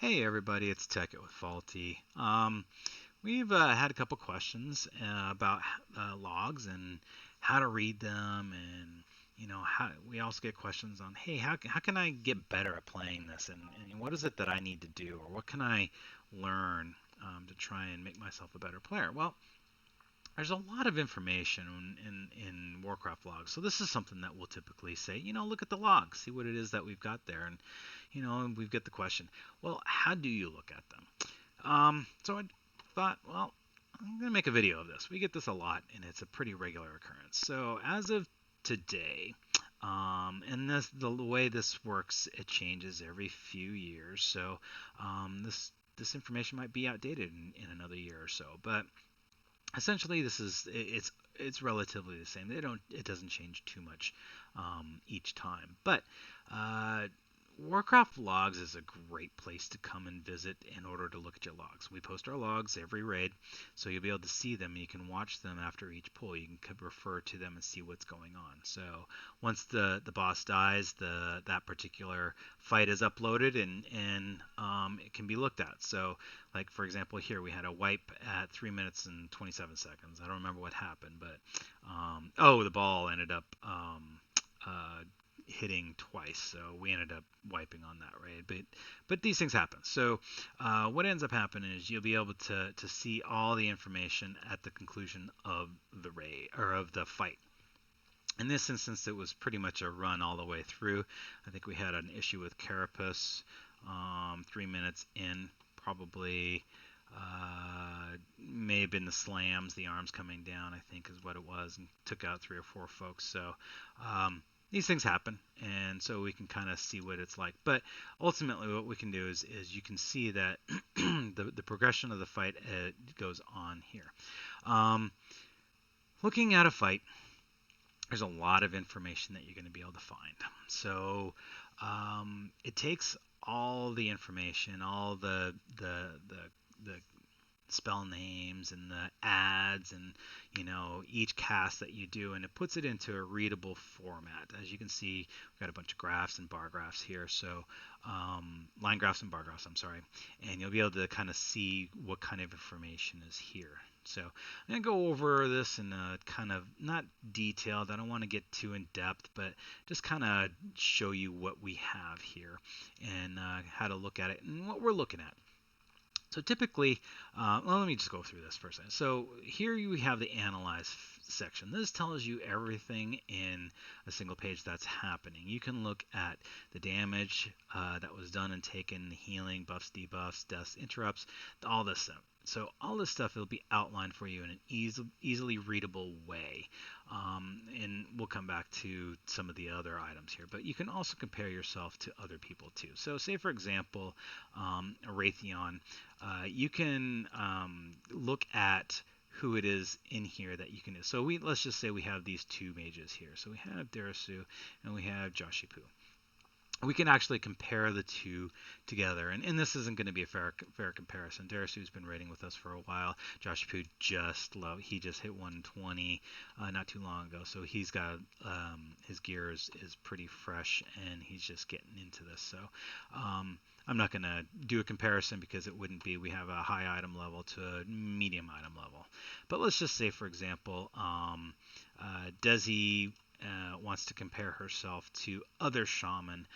Hey everybody, it's Tech It with Faulty. We've had a couple questions about logs and how to read them, and how we also get questions on, hey, how can I get better at playing this, and what is it that I need to do, or what can I learn to try and make myself a better player? Well, there's a lot of information in Warcraft logs, so this is something that we'll typically say, look at the logs, see what it is that we've got there, and we've got the question, well, how do you look at them? So I thought, well, I'm going to make a video of this. We get this a lot, and it's a pretty regular occurrence. So as of today, and the way this works, it changes every few years. So this information might be outdated in another year or so. But essentially, it's relatively the same. It doesn't change too much each time. But uh, Warcraft Logs is a great place to come and visit in order to look at your logs. We post our logs every raid, so you'll be able to see them. You can watch them after each pull. You can refer to them and see what's going on. So once the boss dies, that particular fight is uploaded and it can be looked at. So like for example here we had a wipe at 3 minutes and 27 seconds. I don't remember what happened, but the ball ended up uh, hitting twice, so we ended up wiping on that raid. But these things happen. So what ends up happening is you'll be able to see all the information at the conclusion of the raid or of the fight. In this instance, it was pretty much a run all the way through. I think we had an issue with Carapace 3 minutes in, probably. May have been the slams, the arms coming down, I think is what it was, and took out 3 or 4 folks. So these things happen, and so we can kind of see what it's like. But ultimately, what we can do is you can see that the progression of the fight goes on here. Um, Looking at a fight, there's a lot of information that you're going to be able to find. So it takes all the information, all the spell names and the ads and each cast that you do, and it puts it into a readable format. As you can see, we've got a bunch of graphs and bar graphs here, so line graphs and bar graphs, I'm sorry, and you'll be able to kind of see what kind of information is here. So I'm going to go over this in a kind of not detailed, I don't want to get too in depth, but just kind of show you what we have here and how to look at it and what we're looking at. So typically, let me just go through this for a second. So here you have the analyze section. This tells you everything in a single page that's happening. You can look at the damage that was done and taken, the healing, buffs, debuffs, deaths, interrupts, all this stuff. So all this stuff will be outlined for you in an easily readable way. And we'll come back to some of the other items here. But you can also compare yourself to other people too. So say for example, a Raytheon, you can look at who it is in here that you can do. So let's just say we have these 2 mages here. So we have Darasu and we have Joshipu. We can actually compare the 2 together, and this isn't going to be a fair comparison. Darasu's been raiding with us for a while. Joshipu he just hit 120 not too long ago, so he's got his gear is pretty fresh, and he's just getting into this. So I'm not going to do a comparison because it wouldn't be. We have a high item level to a medium item level, but let's just say, for example, Desi wants to compare herself to other shaman,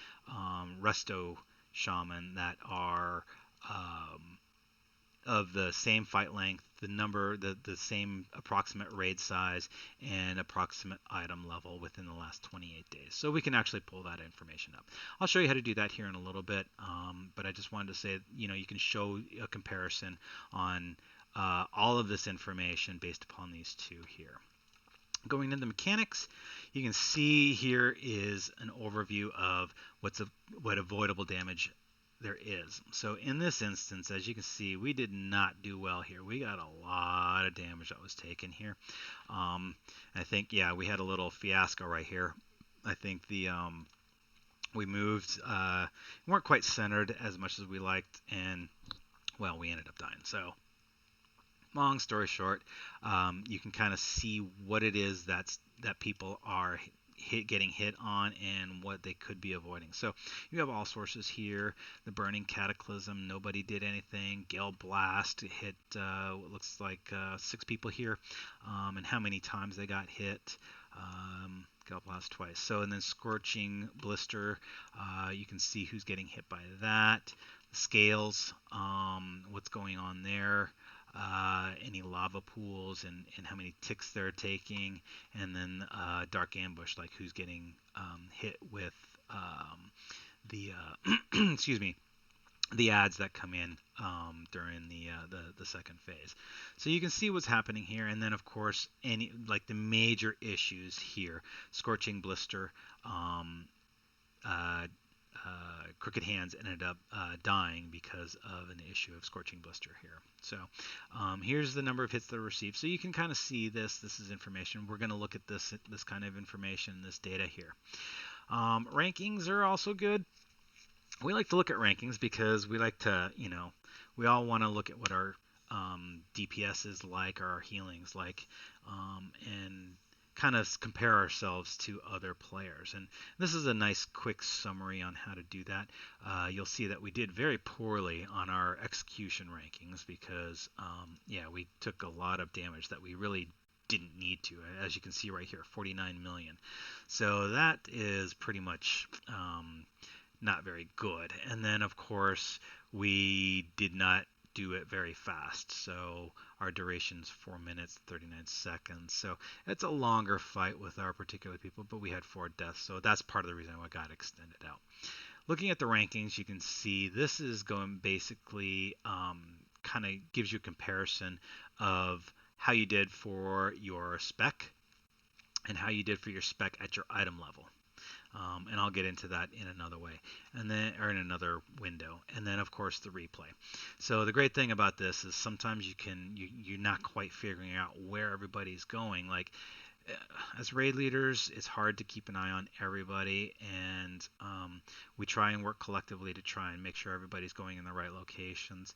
resto shaman that are of the same fight length, the same approximate raid size, and approximate item level within the last 28 days. So we can actually pull that information up. I'll show you how to do that here in a little bit, but I just wanted to say, you can show a comparison on all of this information based upon these 2 here. Going into mechanics, you can see here is an overview of what avoidable damage there is. So in this instance, as you can see, we did not do well here. We got a lot of damage that was taken here. I think, yeah, we had a little fiasco right here. I think we moved, weren't quite centered as much as we liked, and well, we ended up dying. So long story short, you can kind of see what it is that people are getting hit on and what they could be avoiding. So you have all sources here. The Burning Cataclysm, nobody did anything. Gale Blast hit what looks like 6 people here, and how many times they got hit. Gale Blast twice. So, and then Scorching Blister, you can see who's getting hit by that. The scales, what's going on there. Any lava pools and how many ticks they're taking, and then Dark Ambush, like who's getting hit with the excuse me, the ads that come in during the second phase. So you can see what's happening here, and then of course any like the major issues here: Scorching Blister. Uh, Crooked Hands ended up dying because of an issue of Scorching Blister here. So here's the number of hits that are received. So you can kind of see this. This is information. We're going to look at this kind of information, this data here. Rankings are also good. We like to look at rankings because we like to, we all want to look at what our DPS is like, or our healing's like, and kind of compare ourselves to other players. And this is a nice quick summary on how to do that. You'll see that we did very poorly on our execution rankings because, we took a lot of damage that we really didn't need to. As you can see right here, 49 million. So that is pretty much not very good. And then, of course, we did not do it very fast. So our duration's 4 minutes 39 seconds. So it's a longer fight with our particular people, but we had 4 deaths. So that's part of the reason why it got extended out. Looking at the rankings, you can see this is going basically kind of gives you a comparison of how you did for your spec and how you did for your spec at your item level. And I'll get into that in another way, and then or in another window, and then of course the replay. So the great thing about this is sometimes you're not quite figuring out where everybody's going. Like as raid leaders, it's hard to keep an eye on everybody, and we try and work collectively to try and make sure everybody's going in the right locations,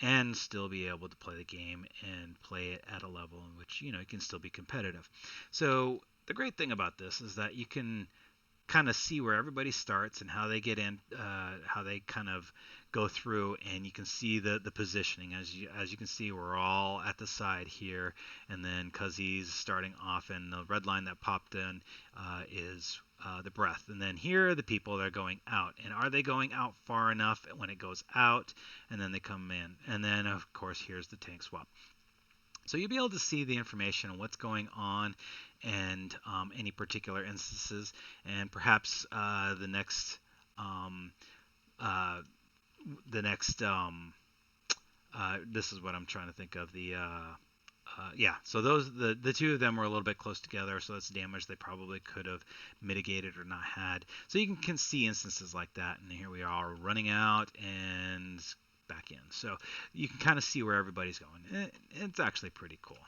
and still be able to play the game and play it at a level in which you can still be competitive. So the great thing about this is that you can kind of see where everybody starts and how they get in, how they kind of go through, and you can see the positioning. As you can see, we're all at the side here, and then because he's starting off, and the red line that popped in is the breath, and then here are the people that are going out, and are they going out far enough when it goes out, and then they come in, and then of course here's the tank swap. So you'll be able to see the information on what's going on and any particular instances, and perhaps the next this is what I'm trying to think of. So those the two of them were a little bit close together, so that's damage they probably could have mitigated or not had. So you can see instances like that, and here we are running out and back in. So you can kind of see where everybody's going. It's actually pretty cool.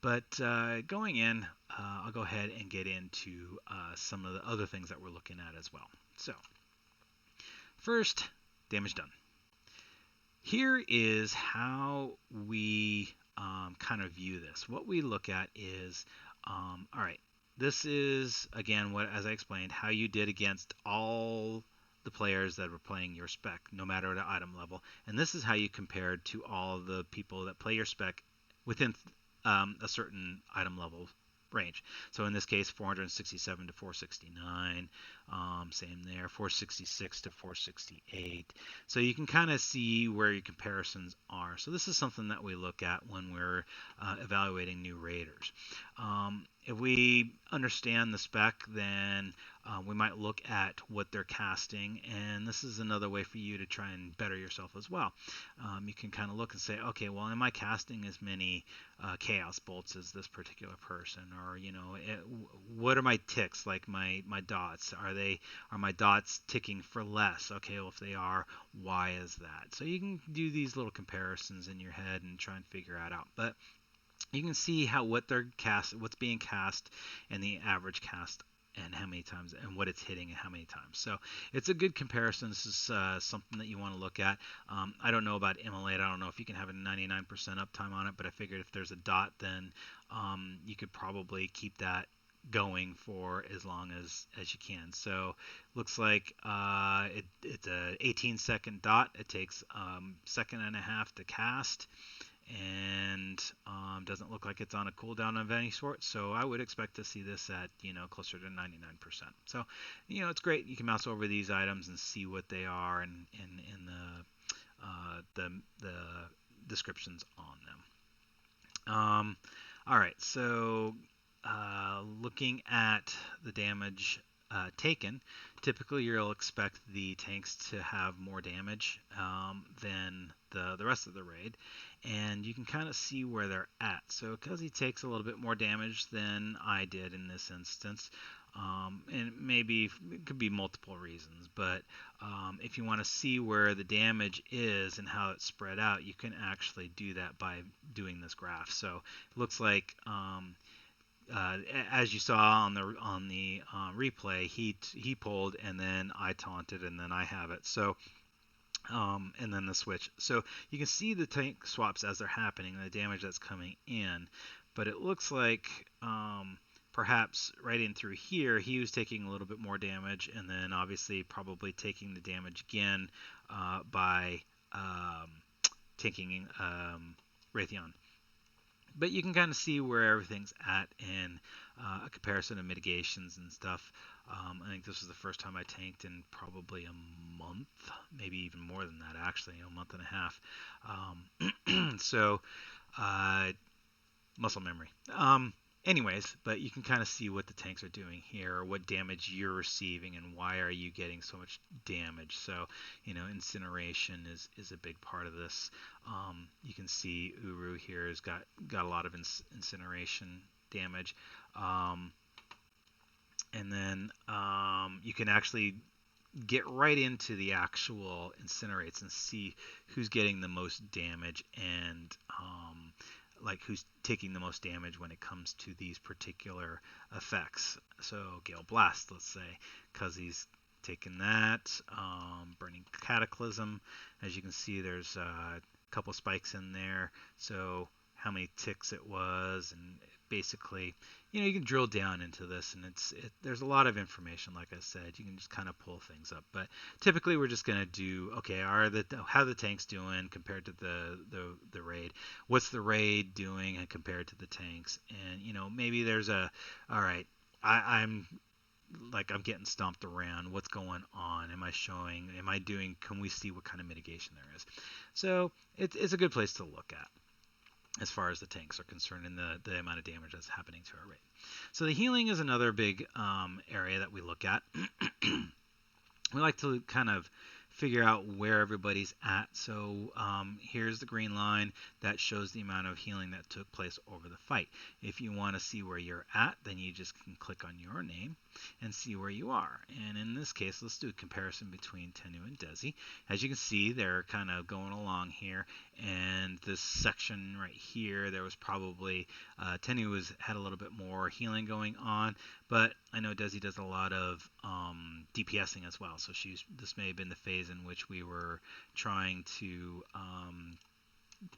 But going in, I'll go ahead and get into some of the other things that we're looking at as well. So first, damage done. Here is how we kind of view this. What we look at is, all right, this is, again, what, as I explained, how you did against all the players that were playing your spec, no matter the item level. And this is how you compared to all the people that play your spec within a certain item level range. So in this case, 467 to 469, same there, 466 to 468. So you can kind of see where your comparisons are. So this is something that we look at when we're evaluating new raiders. If we understand the spec, then we might look at what they're casting, and this is another way for you to try and better yourself as well. You can kind of look and say, okay, well, am I casting as many chaos bolts as this particular person? Or, what are my ticks, like my dots? Are my dots ticking for less? Okay, well, if they are, why is that? So you can do these little comparisons in your head and try and figure it out. But you can see what's being cast, and the average cast, and how many times, and what it's hitting, and how many times. So it's a good comparison. This is something that you want to look at. I don't know about Immolate. I don't know if you can have a 99% uptime on it, but I figured if there's a dot, then you could probably keep that going for as long as you can. So looks like it's a 18-second dot. It takes second and a half to cast, and doesn't look like it's on a cooldown of any sort. So I would expect to see this at closer to 99%. So it's great. You can mouse over these items and see what they are and in the descriptions on them. All right, so looking at the damage taken, typically you'll expect the tanks to have more damage than the rest of the raid, and you can kind of see where they're at. So because he takes a little bit more damage than I did in this instance, and maybe it could be multiple reasons, but if you want to see where the damage is and how it's spread out, you can actually do that by doing this graph. So it looks like as you saw on the replay, he pulled, and then I taunted, and then I have it. So and then the switch. So you can see the tank swaps as they're happening, the damage that's coming in. But it looks like perhaps right in through here, he was taking a little bit more damage, and then obviously probably taking the damage again by taking Raytheon. But you can kind of see where everything's at in a comparison of mitigations and stuff. I think this was the first time I tanked in probably a month, maybe even more than that, actually, a month and a half. So, muscle memory. Anyways, but you can kind of see what the tanks are doing here, what damage you're receiving, and why are you getting so much damage. So, incineration is a big part of this. You can see Uru here has got a lot of incineration damage. And then you can actually get right into the actual incinerates and see who's getting the most damage and like who's taking the most damage when it comes to these particular effects. So Gale Blast, let's say, because he's taken that. Burning Cataclysm, as you can see, there's a couple spikes in there. So how many ticks it was, and basically, you can drill down into this, and there's a lot of information. Like I said, you can just kind of pull things up. But typically, we're just going to do, okay, how are the tanks doing compared to the raid? What's the raid doing compared to the tanks? And maybe there's all right, I'm getting stomped around. What's going on? Am I doing? Can we see what kind of mitigation there is? So it's a good place to look at as far as the tanks are concerned, and the amount of damage that's happening to our raid. So the healing is another big area that we look at. We like to kind of figure out where everybody's at. So here's the green line that shows the amount of healing that took place over the fight. If you want to see where you're at, then you just can click on your name and see where you are. And in this case, let's do a comparison between Tennu and Desi. As you can see, they're kind of going along here, and this section right here, there was probably Tennu had a little bit more healing going on, but I know Desi does a lot of DPSing as well. So this may have been the phase in which we were trying to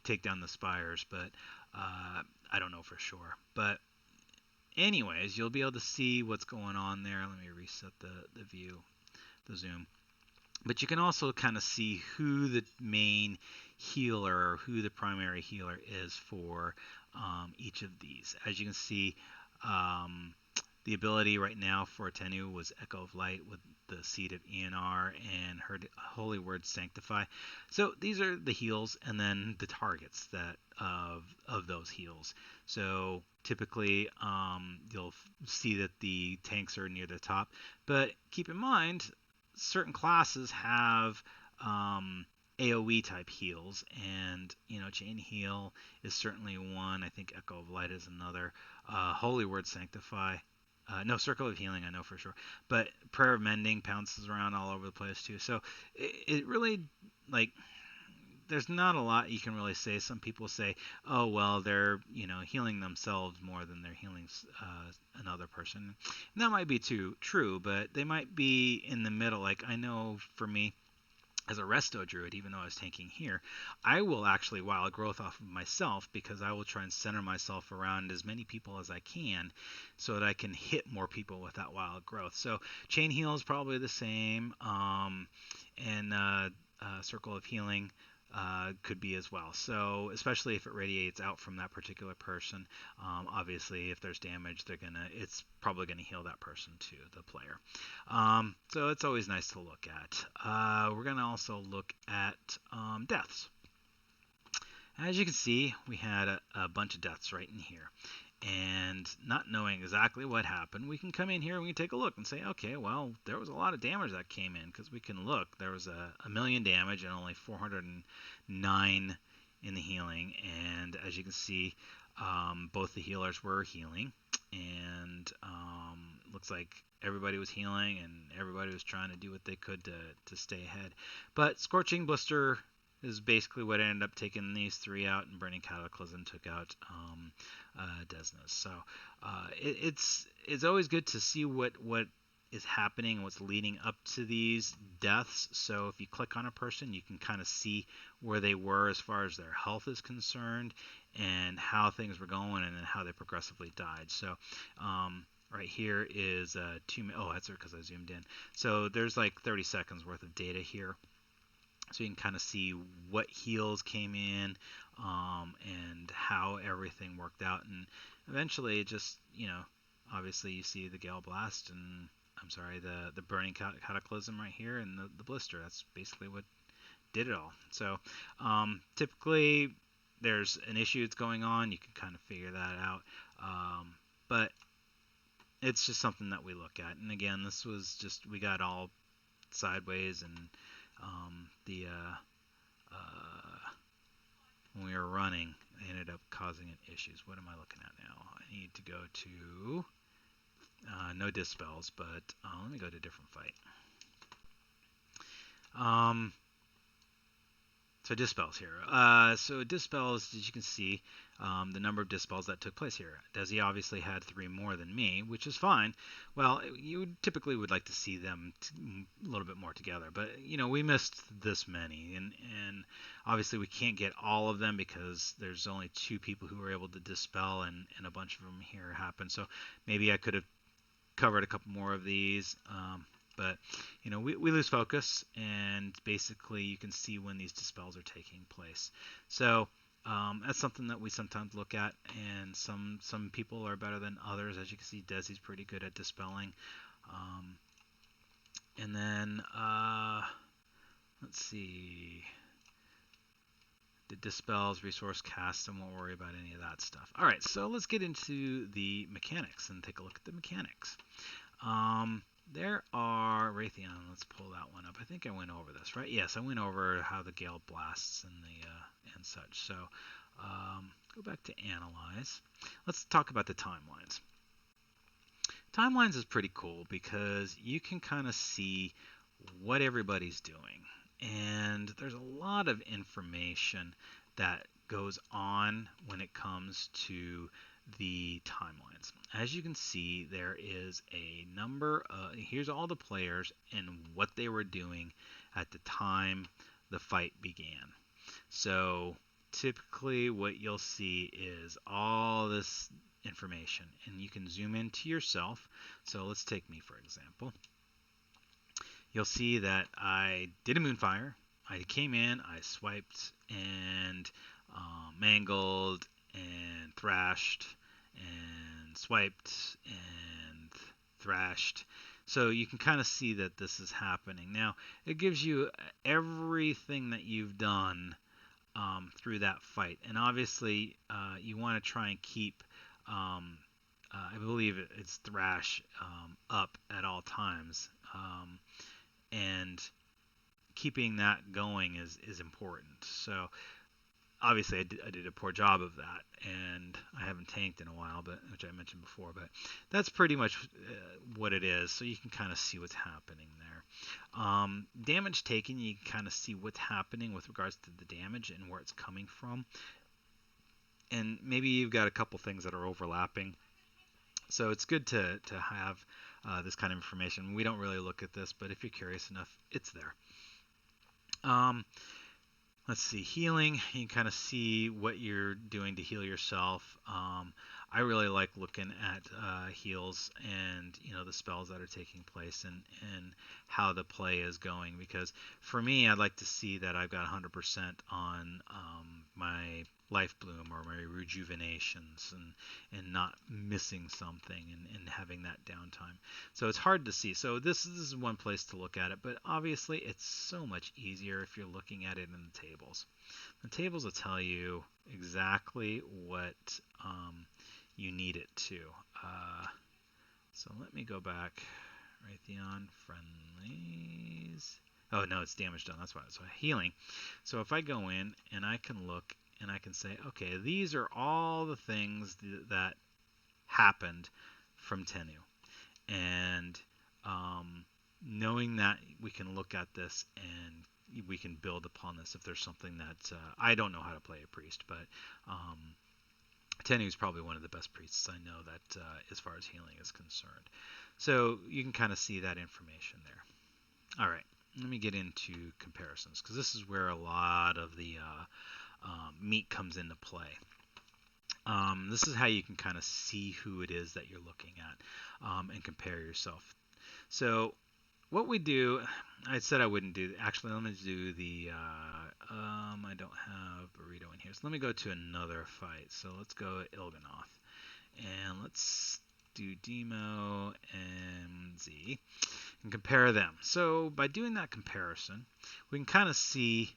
take down the spires, but I don't know for sure. But anyways, you'll be able to see what's going on there. Let me reset the view, the zoom. But you can also kind of see who the main healer, who the primary healer is for each of these. As you can see, the ability right now for Tennu was Echo of Light with the Seed of ENR and her Holy Word Sanctify. So these are the heals, and then the targets that of those heals. So typically you'll see that the tanks are near the top, but keep in mind certain classes have AoE type heals, and Chain Heal is certainly one. I think Echo of Light is another. Holy Word Sanctify. No, Circle of Healing, I know for sure. But Prayer of Mending bounces around all over the place too. So it really, there's not a lot you can really say. Some people say, oh, well, they're, healing themselves more than they're healing another person. And that might be true, but they might be in the middle. Like, I know for me, as a resto druid, even though I was tanking here, I will actually wild growth off of myself because I will try and center myself around as many people as I can so that I can hit more people with that wild growth. So chain heal is probably the same, and circle of healing could be as well. So especially if it radiates out from that particular person, obviously if there's damage, it's probably gonna heal that person too, the player. So it's always nice to look at. We're gonna also look at deaths. As you can see, we had a bunch of deaths right in here. And not knowing exactly what happened, we can come in here and we can take a look and say, okay, well, there was a lot of damage that came in, because we can look. There was a million damage and only 409 in the healing. And as you can see, both the healers were healing. And looks like everybody was healing and everybody was trying to do what they could to stay ahead. But Scorching Blister is basically what ended up taking these three out, and Burning Cataclysm took out Desna's. So it's always good to see what is happening and what's leading up to these deaths. So if you click on a person, you can kind of see where they were as far as their health is concerned and how things were going, and then how they progressively died. So right here is 2 minutes. Oh, that's because I zoomed in. So there's like 30 seconds worth of data here. So you can kind of see what heals came in, and how everything worked out. And eventually it just, obviously you see the Gale Blast and, the Burning Cataclysm right here, and the Blister. That's basically what did it all. So typically there's an issue that's going on. You can kind of figure that out. But it's just something that we look at. And again, this was just, we got all sideways, and when we were running, it ended up causing issues. What am I looking at now? I need to go to no dispels, but let me go to a different fight. So dispels here. So dispels, as you can see, the number of dispels that took place here. Desi obviously had 3 more than me, which is fine. Well, you typically would like to see them a little bit more together, but we missed this many, and obviously we can't get all of them because there's only 2 people who were able to dispel, and a bunch of them here happened. So maybe I could have covered a couple more of these. But we lose focus, and basically you can see when these dispels are taking place. So that's something that we sometimes look at, and some people are better than others. As you can see, Desi's pretty good at dispelling. And then let's see, the dispels, resource casts, and won't worry about any of that stuff. All right, so let's get into the mechanics and take a look at the mechanics. There are Raytheon. Let's pull that one up. I think I went over this, right? Yes, I went over how the Gale blasts and and such. So go back to analyze. Let's talk about the timelines. Timelines is pretty cool because you can kind of see what everybody's doing, and there's a lot of information that goes on when it comes to the timelines. As you can see, there is a number here's all the players and what they were doing at the time the fight began. So typically what you'll see is all this information, and you can zoom into yourself. So let's take me for example. You'll see that I did a Moonfire. I came in, I swiped and mangled and thrashed and swiped and thrashed. So you can kind of see that this is happening. Now, it gives you everything that you've done through that fight. And obviously, you want to try and keep, I believe it's thrash up at all times. And keeping that going is important. So obviously I did a poor job of that, and I haven't tanked in a while, which I mentioned before, but that's pretty much what it is. So you can kind of see what's happening there. Damage taken, you can kind of see what's happening with regards to the damage and where it's coming from. And maybe you've got a couple things that are overlapping. So it's good to have this kind of information. We don't really look at this, but if you're curious enough, it's there. Um, let's see, healing. You can kind of see what you're doing to heal yourself. I really like looking at heals and the spells that are taking place and how the play is going, because for me, I'd like to see that I've got 100% on my life bloom or my rejuvenations and not missing something and having that downtime. So it's hard to see. So this is one place to look at it, but obviously it's so much easier if you're looking at it in the tables. The tables will tell you exactly what you need it to. Uh, so let me go back. Raytheon friendlies. Oh no, it's damage done. That's why. So healing. So if I go in and I can look and I can say, okay, these are all the things that happened from Tennu, and knowing that we can look at this and we can build upon this if there's something that I don't know how to play a priest, but Tennu is probably one of the best priests I know that as far as healing is concerned. So you can kind of see that information there. All right, let me get into comparisons, because this is where a lot of the meat comes into play. This is how you can kind of see who it is that you're looking at and compare yourself. So what we do, I said I wouldn't do. Actually, let me do the. I don't have burrito in here, so let me go to another fight. So let's go Il'gynoth, and let's do Demo and Z and compare them. So by doing that comparison, we can kind of see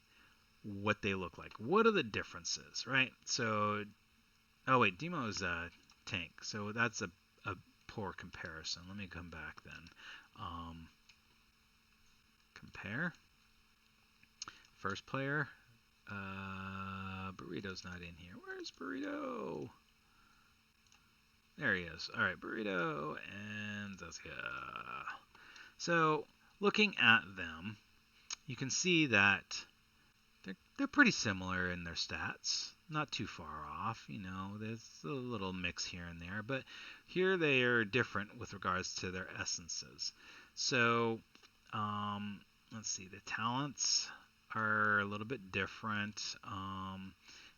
what they look like. What are the differences, right? So, oh wait, Demo is a tank, so that's a poor comparison. Let me come back then. Compare. First player. Burrito's not in here. Where's Burrito? There he is. All right, Burrito and Zazka. So, looking at them, you can see that they're pretty similar in their stats. Not too far off, there's a little mix here and there, but here they are different with regards to their essences. So, let's see, the talents are a little bit different.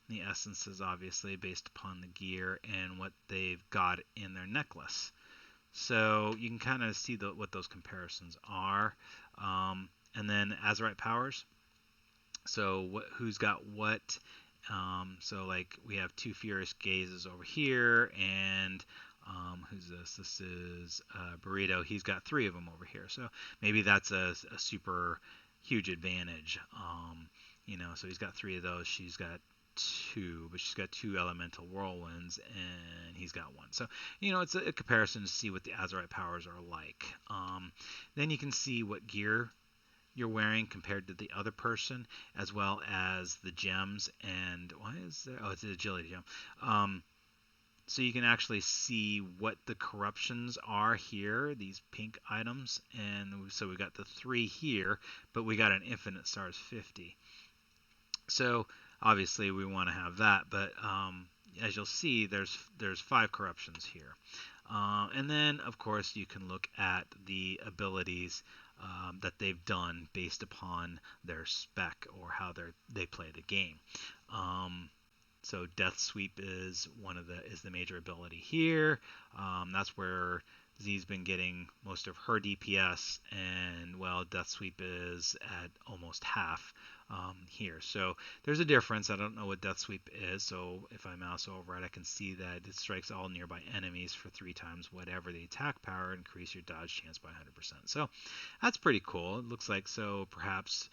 The essences, obviously, based upon the gear and what they've got in their necklace. So you can kind of see what those comparisons are. And then Azerite powers. So who's got what? So like we have two Furious Gazes over here, and who's this? This is Burrito. He's got three of them over here. So maybe that's a super huge advantage. So he's got three of those. She's got two, but she's got two elemental whirlwinds, and he's got one. So it's a comparison to see what the Azerite powers are like. Then you can see what gear you're wearing compared to the other person, as well as the gems. And why is there? Oh, it's an agility gem. So you can actually see what the corruptions are here, these pink items. And so we got the 3 here, but we got an infinite stars 50. So obviously we want to have that, but as you'll see, there's 5 corruptions here. And then, of course, you can look at the abilities that they've done based upon their spec or how they play the game. So Death Sweep is the major ability here. That's where Z's been getting most of her DPS, and Death Sweep is at almost half here. So there's a difference. I don't know what Death Sweep is, so if I mouse over it, I can see that it strikes all nearby enemies for 3 times whatever the attack power, increase your dodge chance by 100%. So that's pretty cool. It looks like perhaps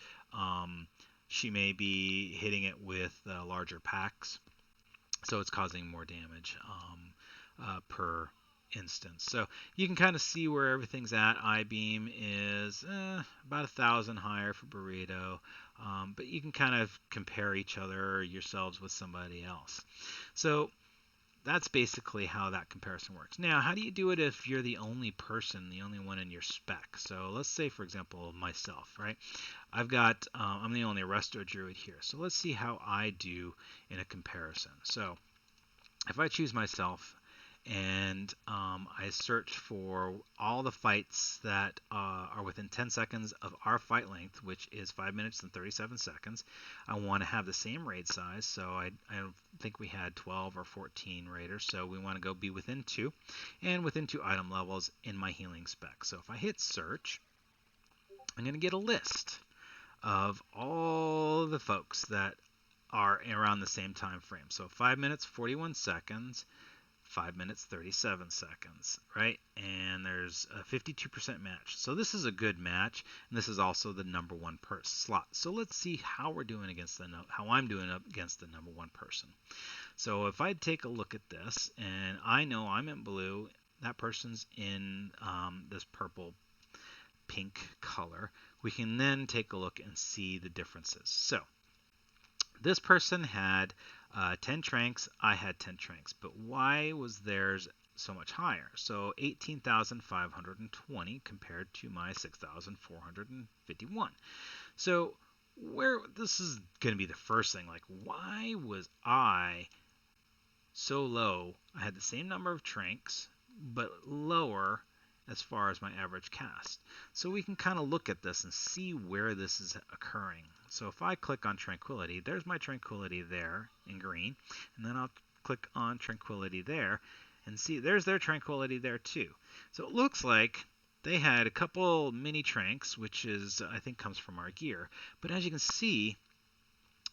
she may be hitting it with larger packs, so it's causing more damage per instance. So you can kind of see where everything's at. I-beam is about 1,000 higher for Burrito, but you can kind of compare each other or yourselves with somebody else. So that's basically how that comparison works. Now, how do you do it if you're the only person, the only one in your spec? So let's say, for example, myself, right? I'm the only Resto Druid here. So let's see how I do in a comparison. So if I choose myself and I searched for all the fights that are within 10 seconds of our fight length, which is 5 minutes and 37 seconds. I want to have the same raid size, so I think we had 12 or 14 raiders, so we want to go be within 2, and within 2 item levels in my healing spec. So if I hit search, I'm going to get a list of all the folks that are around the same time frame. So 5 minutes, 41 seconds, 5 minutes 37 seconds, right? And there's a 52% match. So this is a good match, and this is also the number 1 slot. So let's see how we're doing against how I'm doing up against the number 1 person. So if I take a look at this, and I know I'm in blue, that person's in this purple pink color, we can then take a look and see the differences. So this person had 10 tranks, I had 10 tranks, but why was theirs so much higher? So 18,520 compared to my 6,451. So where this is going to be the first thing, like, why was I so low? I had the same number of tranks, but lower as far as my average cast. So we can kind of look at this and see where this is occurring. So if I click on Tranquility, there's my Tranquility there in green, and then I'll click on Tranquility there, and see there's their Tranquility there too. So it looks like they had a couple mini tranks, which is, I think, comes from our gear. But as you can see,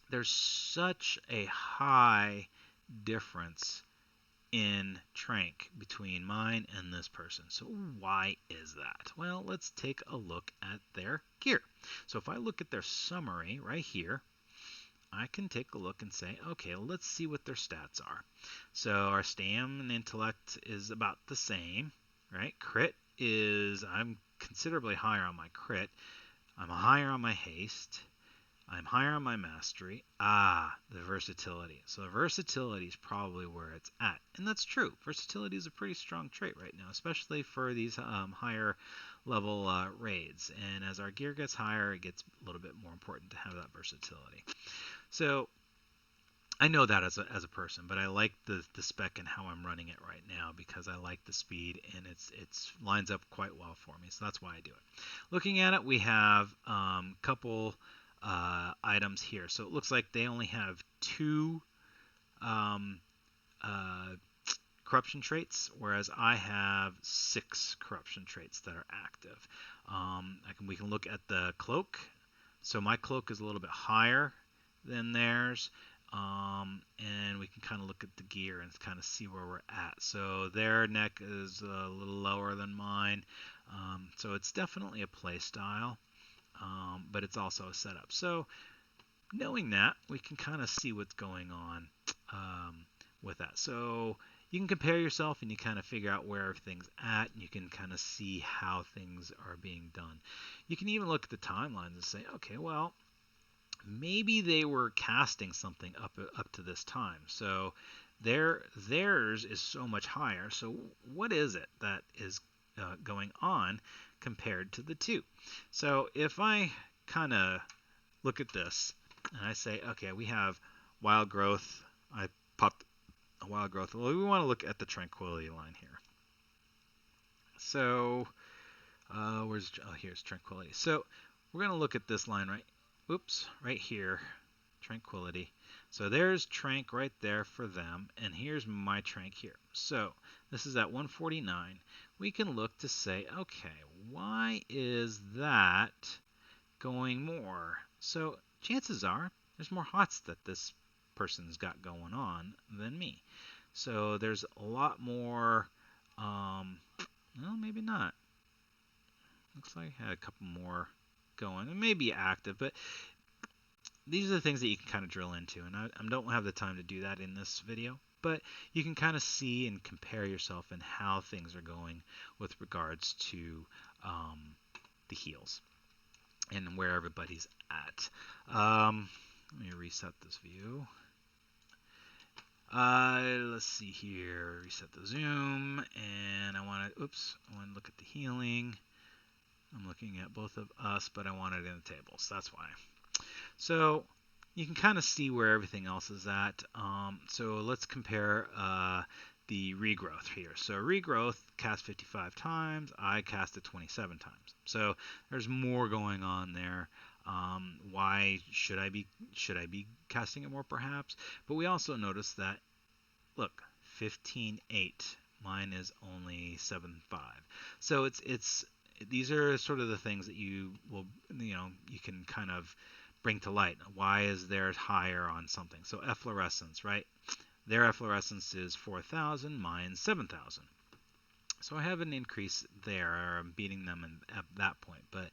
there's such a high difference in trank between mine and this person. So why is that? Well, let's take a look at their gear. So if I look at their summary right here, I can take a look and say, okay, let's see what their stats are. So our stam and intellect is about the same, right? Crit is, I'm considerably higher on my crit. I'm higher on my haste. I'm higher on my mastery. The versatility. So the versatility is probably where it's at. And that's true. Versatility is a pretty strong trait right now, especially for these higher level raids. And as our gear gets higher, it gets a little bit more important to have that versatility. So I know that as a person, but I like the spec and how I'm running it right now because I like the speed and it's lines up quite well for me. So that's why I do it. Looking at it, we have a couple items here. So it looks like they only have 2 corruption traits, whereas I have 6 corruption traits that are active. We can look at the cloak. So my cloak is a little bit higher than theirs. And we can kind of look at the gear and kind of see where we're at. So their neck is a little lower than mine. So it's definitely a play style. But it's also a setup. So knowing that, we can kind of see what's going on with that. So you can compare yourself and you kind of figure out where everything's at, and you can kind of see how things are being done. You can even look at the timelines and say, okay, well, maybe they were casting something up to this time. So theirs is so much higher. So what is it that is going on compared to the 2? So if I kind of look at this and I say, okay, we have wild growth. I popped a wild growth. Well, we want to look at the tranquility line here. So here's tranquility. So we're going to look at this line right here, tranquility. So there's trank right there for them, and here's my trank here. So this is at 149. We can look to say, okay, why is that going more? So chances are there's more hots that this person's got going on than me. So there's a lot more, well, maybe not. Looks like I had a couple more going. It may be active, but these are the things that you can kind of drill into, and I don't have the time to do that in this video, but you can kind of see and compare yourself and how things are going with regards to the heals and where everybody's at. Let me reset this view. Let's see here. Reset the zoom, and I want to look at the healing. I'm looking at both of us, but I want it in the tables. That's why. So you can kind of see where everything else is at. So let's compare the regrowth here. So regrowth cast 55 times, I cast it 27 times. So there's more going on there. Why should I be casting it more perhaps? But we also notice that, look, 15.8. Mine is only 7.5. So it's these are sort of the things that you will, you can kind of bring to light. Why is theirs higher on something? So efflorescence, right? Their efflorescence is 4,000, mine's 7,000. So I have an increase there, or I'm beating them at that point. But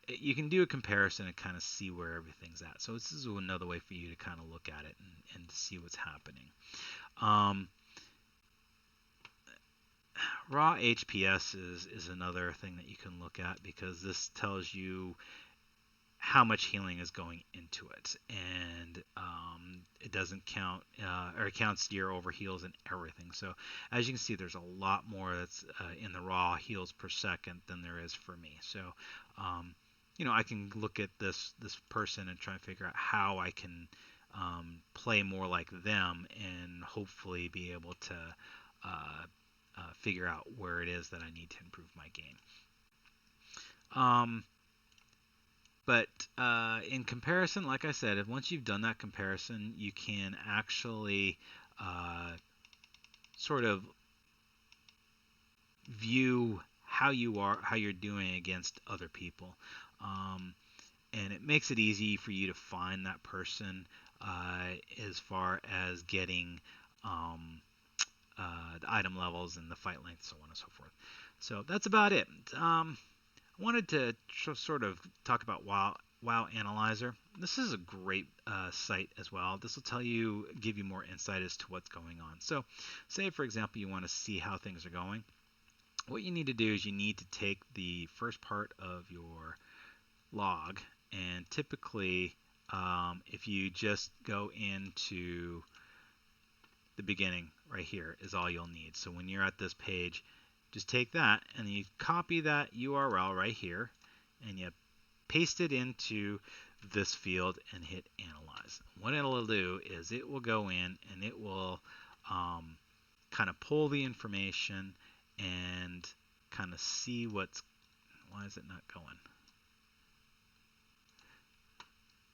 you can do a comparison and kind of see where everything's at. So this is another way for you to kind of look at it and see what's happening. Raw HPS is another thing that you can look at, because this tells you how much healing is going into it, and it doesn't count, or it counts your over heals and everything. So as you can see, there's a lot more that's in the raw heals per second than there is for me. So I can look at this person and try and figure out how I can play more like them, and hopefully be able to figure out where it is that I need to improve my game. But in comparison, like I said, if once you've done that comparison, you can actually sort of view how you're doing against other people, and it makes it easy for you to find that person as far as getting the item levels and the fight length, so on and so forth. So that's about it. I wanted to sort of talk about WoW Analyzer. This is a great site as well. This will give you more insight as to what's going on. So say, for example, you want to see how things are going. What you need to do is you need to take the first part of your log, and typically if you just go into the beginning right here is all you'll need. So when you're at this page, just take that and you copy that URL right here and you paste it into this field and hit analyze. What it'll do is it will go in and it will kind of pull the information and kind of see why is it not going?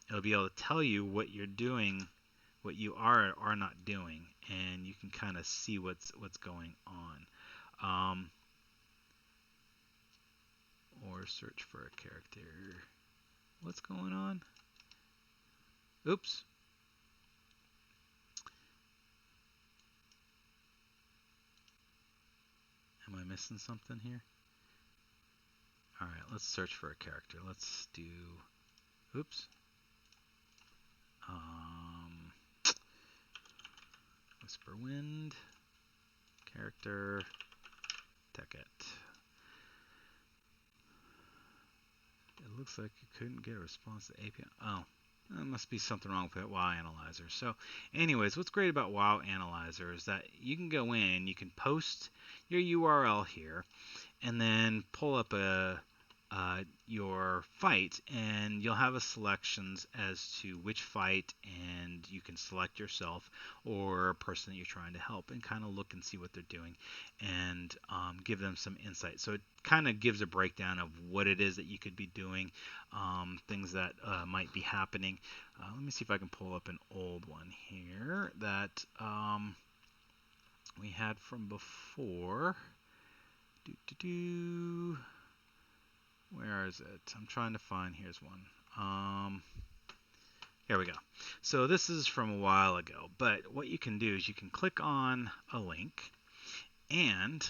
It'll be able to tell you what you're doing, what you are or are not doing, and you can kind of see what's going on. Or search for a character. What's going on? Oops. Am I missing something here? Alright, let's search for a character. Let's do... Oops. Whisperwind. Character. Ticket. It looks like you couldn't get a response to API. Oh, there must be something wrong with WoW Analyzer. So anyways, what's great about WoW Analyzer is that you can go in, you can post your URL here, and then pull up your fight, and you'll have a selections as to which fight, and you can select yourself or a person that you're trying to help and kind of look and see what they're doing, and give them some insight. So it kind of gives a breakdown of what it is that you could be doing, things that might be happening. Let me see if I can pull up an old one here that we had from before. Where is it? I'm trying to find. Here's one. Here we go. So this is from a while ago, but what you can do is you can click on a link, and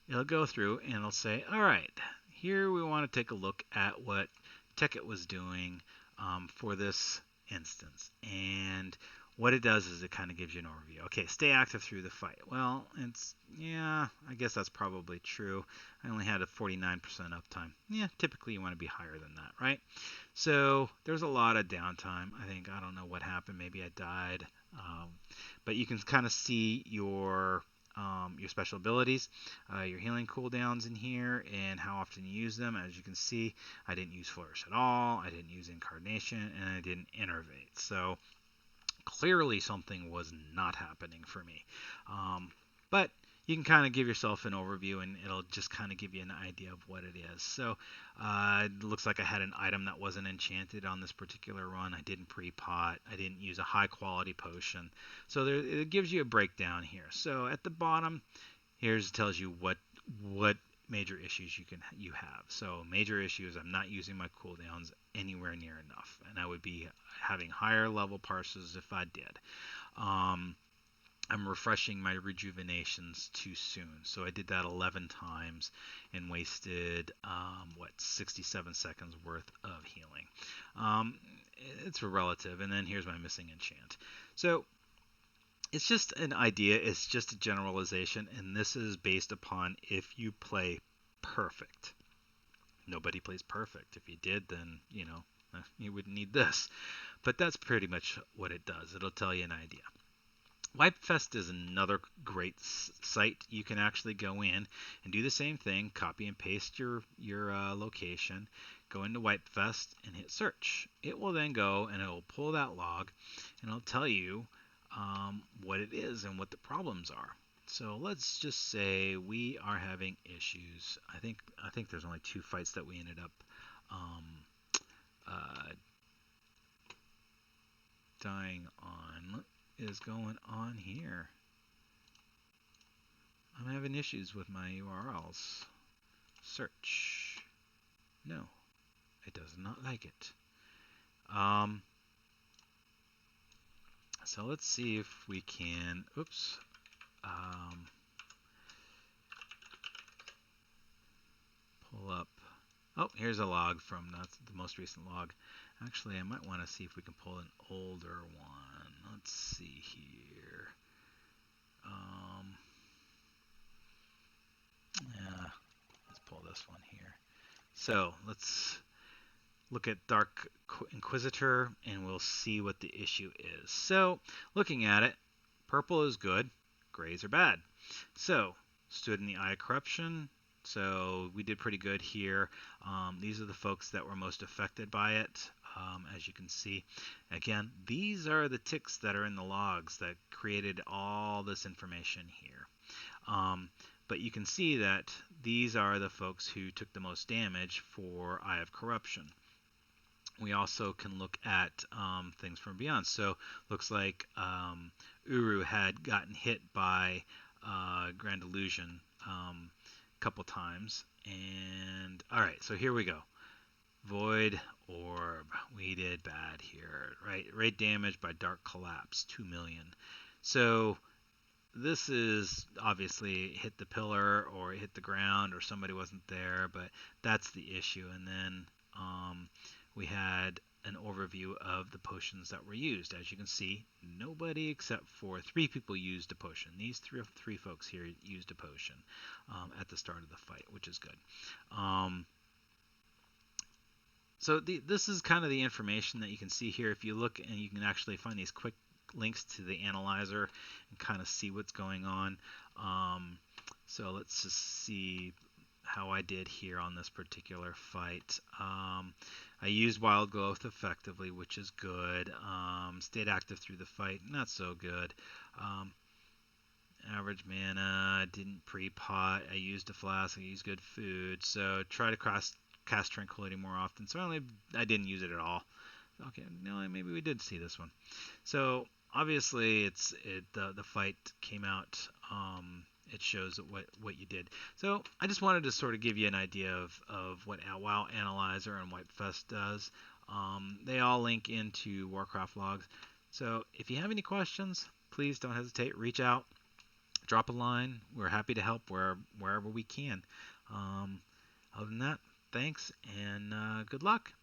it'll go through and it'll say, all right, here we want to take a look at what Tekkit was doing for this instance. And what it does is it kind of gives you an overview. Okay, stay active through the fight. Well, I guess that's probably true. I only had a 49% uptime. Yeah, typically you want to be higher than that, right? So there's a lot of downtime. I don't know what happened. Maybe I died. But you can kind of see your special abilities, your healing cooldowns in here, and how often you use them. As you can see, I didn't use Flourish at all. I didn't use Incarnation, and I didn't Innervate. So clearly something was not happening for me. But you can kind of give yourself an overview, and it'll just kind of give you an idea of what it is. So it looks like I had an item that wasn't enchanted on this particular run. I didn't pre-pot. I didn't use a high quality potion. So it gives you a breakdown here. So at the bottom, here's tells you what major issues you have. So major issues, I'm not using my cooldowns anywhere near enough, and I would be having higher level parses if I did. Um, I'm refreshing my rejuvenations too soon. So I did that 11 times and wasted, 67 seconds worth of healing. Um, it's relative. And then here's my missing enchant. So it's just an idea. It's just a generalization. And this is based upon if you play perfect. Nobody plays perfect. If you did, then, you wouldn't need this. But that's pretty much what it does. It'll tell you an idea. Wipefest is another great site. You can actually go in and do the same thing, copy and paste your location, go into Wipefest and hit search. It will then go and it will pull that log and it'll tell you what it is and what the problems are. So let's just say we are having issues. I think there's only 2 fights that we ended up uh, dying on. Is going on here? I'm having issues with my URLs. Search. No, it does not like it. So let's see if we can. Oops. Pull up. Oh, here's a log from the most recent log. Actually, I might want to see if we can pull an older one. Let's see here. Yeah, let's pull this one here. So let's look at Dark Inquisitor and we'll see what the issue is. So looking at it, purple is good, grays are bad. So stood in the eye of corruption. So we did pretty good here. These are the folks that were most affected by it. As you can see, again, these are the ticks that are in the logs that created all this information here. But you can see that these are the folks who took the most damage for Eye of Corruption. We also can look at things from beyond. So looks like Uru had gotten hit by Grand Illusion a couple times. And all right, so here we go. Void Orb. We did bad here, right? Rate damage by Dark Collapse, 2 million. So this is obviously hit the pillar or hit the ground or somebody wasn't there, but that's the issue. And then we had an overview of the potions that were used. As you can see, nobody except for 3 people used a potion. These three folks here used a potion at the start of the fight, which is good. So this is kind of the information that you can see here. If you look and you can actually find these quick links to the analyzer and kind of see what's going on. So let's just see how I did here on this particular fight. I used Wild Growth effectively, which is good. Stayed active through the fight, not so good. Average mana, didn't pre-pot. I used a flask, I used good food. So try to cast Tranquility more often. So I didn't use it at all. Okay, no, maybe we did see this one. So obviously the fight came out. It shows what you did. So I just wanted to sort of give you an idea of what WoW Analyzer and Wipefest does. They all link into Warcraftlogs. So if you have any questions, please don't hesitate. Reach out, drop a line. We're happy to help wherever we can. Other than that, thanks and good luck.